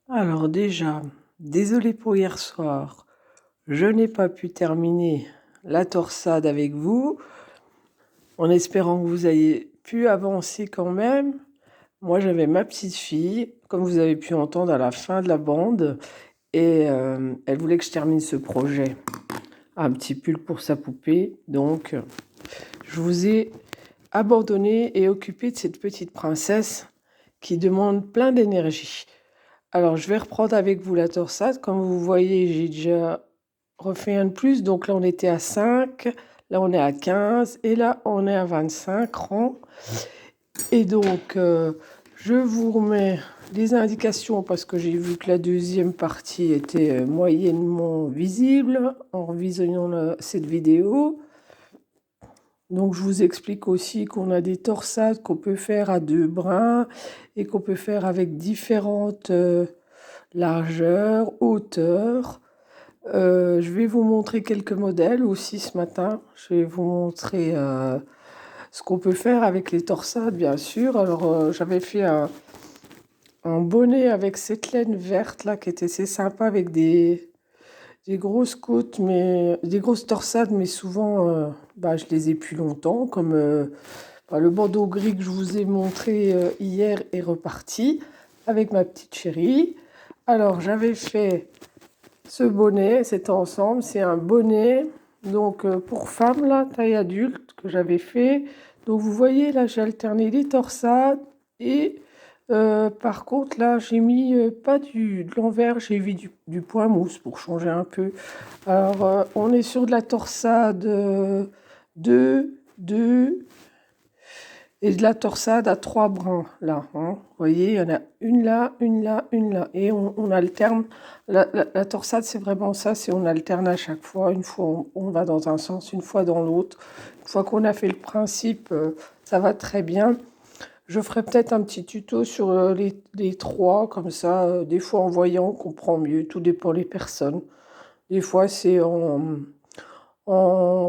Alors déjà, désolée pour hier soir, je n'ai pas pu terminer la torsade avec vous, en espérant que vous ayez pu avancer quand même. Moi, j'avais ma petite fille, comme vous avez pu entendre à la fin de la bande, et elle voulait que je termine ce projet. Un petit pull pour sa poupée, donc je vous ai abandonné et occupé de cette petite princesse qui demande plein d'énergie. Alors, je vais reprendre avec vous la torsade. Comme vous voyez, j'ai déjà refait un de plus. Donc là, on était à 5, là, on est à 15 et là, on est à 25 rangs. Et donc, je vous remets les indications parce que j'ai vu que la deuxième partie était moyennement visible en visionnant cette vidéo. Donc, je vous explique aussi qu'on a des torsades qu'on peut faire à 2 brins et qu'on peut faire avec différentes largeurs, hauteurs. Je vais vous montrer quelques modèles aussi ce matin. Je vais vous montrer ce qu'on peut faire avec les torsades, bien sûr. Alors, j'avais fait un bonnet avec cette laine verte là qui était assez sympa avec des grosses côtes, mais des grosses torsades, mais souvent, je les ai plus longtemps, comme le bandeau gris que je vous ai montré hier est reparti avec ma petite chérie. Alors, j'avais fait ce bonnet, c'était ensemble, c'est un bonnet donc pour femme, là, taille adulte, que j'avais fait. Donc vous voyez, là, j'ai alterné les torsades et par contre, là, j'ai mis pas de l'envers, j'ai mis du point mousse pour changer un peu. Alors, on est sur de la torsade 2, 2, et de la torsade à 3 brins, là. Hein. Vous voyez, il y en a une là, une là, une là. Et on alterne. La torsade, c'est vraiment ça, c'est on alterne à chaque fois. Une fois, on va dans un sens, une fois dans l'autre. Une fois qu'on a fait le principe, ça va très bien. Je ferai peut-être un petit tuto sur les trois, comme ça. Des fois, en voyant, on comprend mieux. Tout dépend des personnes. Des fois, c'est en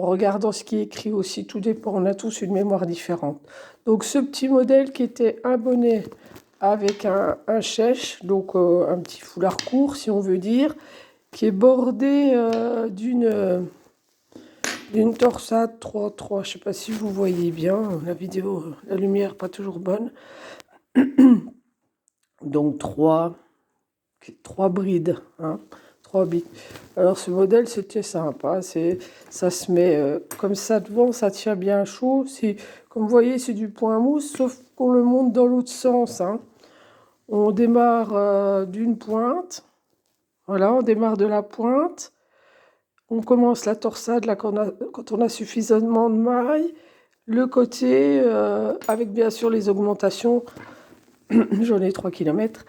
regardant ce qui est écrit aussi, tout dépend, on a tous une mémoire différente. Donc ce petit modèle qui était un bonnet avec un chèche, donc un petit foulard court si on veut dire, qui est bordé d'une torsade 3-3. Je ne sais pas si vous voyez bien, la vidéo, la lumière pas toujours bonne. Donc trois brides, hein, 3 bits. Alors ce modèle c'était sympa, ça se met comme ça devant, ça tient bien chaud. Comme vous voyez, c'est du point mousse, sauf qu'on le monte dans l'autre sens. Hein. On démarre d'une pointe, voilà, on démarre de la pointe. On commence la torsade là, quand on a suffisamment de mailles. Le côté, avec bien sûr les augmentations, j'en ai 3 km.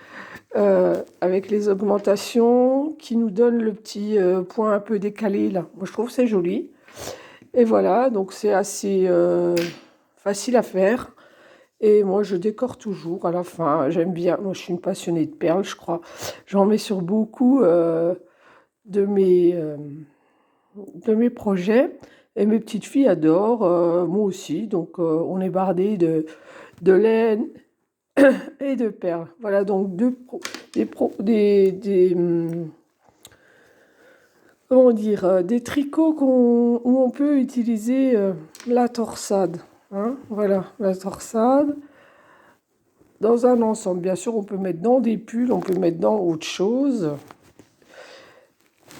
Avec les augmentations qui nous donnent le petit point un peu décalé là. Moi je trouve que c'est joli. Et voilà, donc c'est assez facile à faire. Et moi je décore toujours à la fin. J'aime bien, moi je suis une passionnée de perles, je crois. J'en mets sur beaucoup de mes projets. Et mes petites filles adorent, moi aussi. Donc on est bardé de laine et de perles. Voilà donc comment dire, des tricots où on peut utiliser la torsade. Hein, voilà, la torsade dans un ensemble. Bien sûr, on peut mettre dans des pulls, on peut mettre dans autre chose.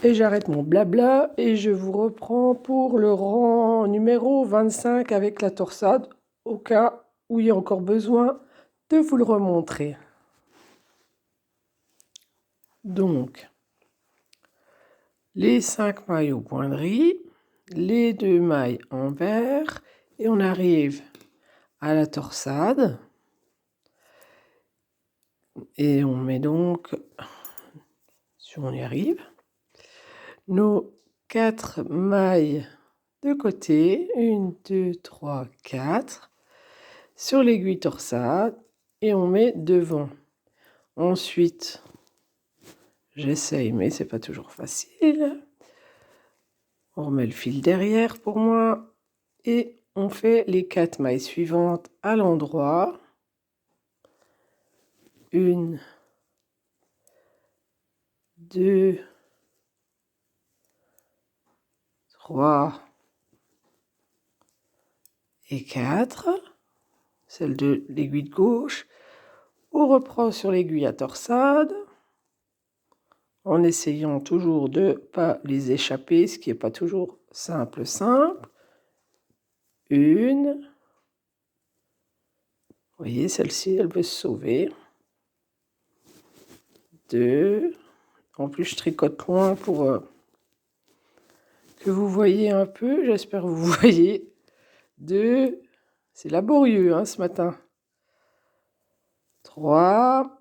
Et j'arrête mon blabla et je vous reprends pour le rang numéro 25 avec la torsade, au cas où il y a encore besoin de vous le remontrer. Donc, les 5 mailles au point de riz, les 2 mailles en vert, et on arrive à la torsade. Et on met donc, si on y arrive, nos 4 mailles de côté, 1, 2, 3, 4, sur l'aiguille torsade, et on met devant. Ensuite, j'essaye, mais c'est pas toujours facile. On remet le fil derrière pour moi, et on fait les 4 mailles suivantes à l'endroit. 1, 2, 3 et 4. Celle de l'aiguille de gauche. On reprend sur l'aiguille à torsade, en essayant toujours de ne pas les échapper, ce qui n'est pas toujours simple. 1. Vous voyez, celle-ci, elle veut se sauver. 2. En plus, je tricote loin pour que vous voyez un peu. J'espère que vous voyez. 2. C'est laborieux hein, ce matin. 3.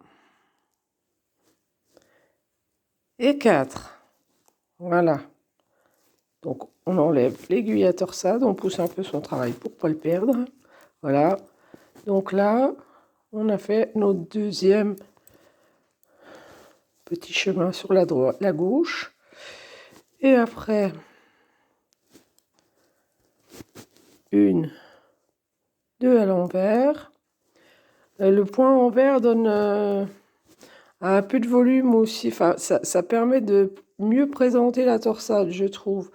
Et 4. Voilà. Donc, on enlève l'aiguille à torsade. On pousse un peu son travail pour ne pas le perdre. Voilà. Donc là, on a fait notre deuxième petit chemin sur la gauche. Et après, 1, 2 à l'envers. Le point envers donne un peu de volume aussi. Enfin, ça permet de mieux présenter la torsade, je trouve.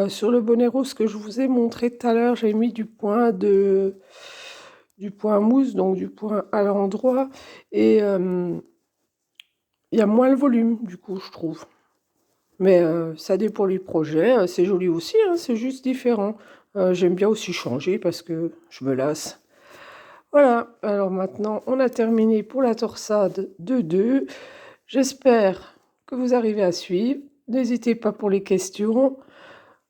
Sur le bonnet rose que je vous ai montré tout à l'heure, j'ai mis du point mousse, donc du point à l'endroit. Et il y a moins le volume, du coup, je trouve. Mais ça dépend du projet. C'est joli aussi, hein, c'est juste différent. J'aime bien aussi changer parce que je me lasse. Voilà, alors maintenant, on a terminé pour la torsade de 2. J'espère que vous arrivez à suivre. N'hésitez pas pour les questions.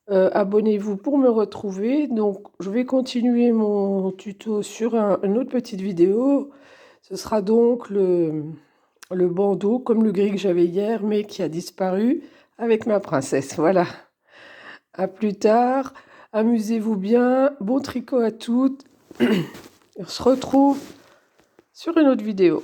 Abonnez-vous pour me retrouver. Donc, je vais continuer mon tuto sur une autre petite vidéo. Ce sera donc le bandeau, comme le gris que j'avais hier, mais qui a disparu avec ma princesse. Voilà. À plus tard. Amusez-vous bien. Bon tricot à toutes. On se retrouve sur une autre vidéo.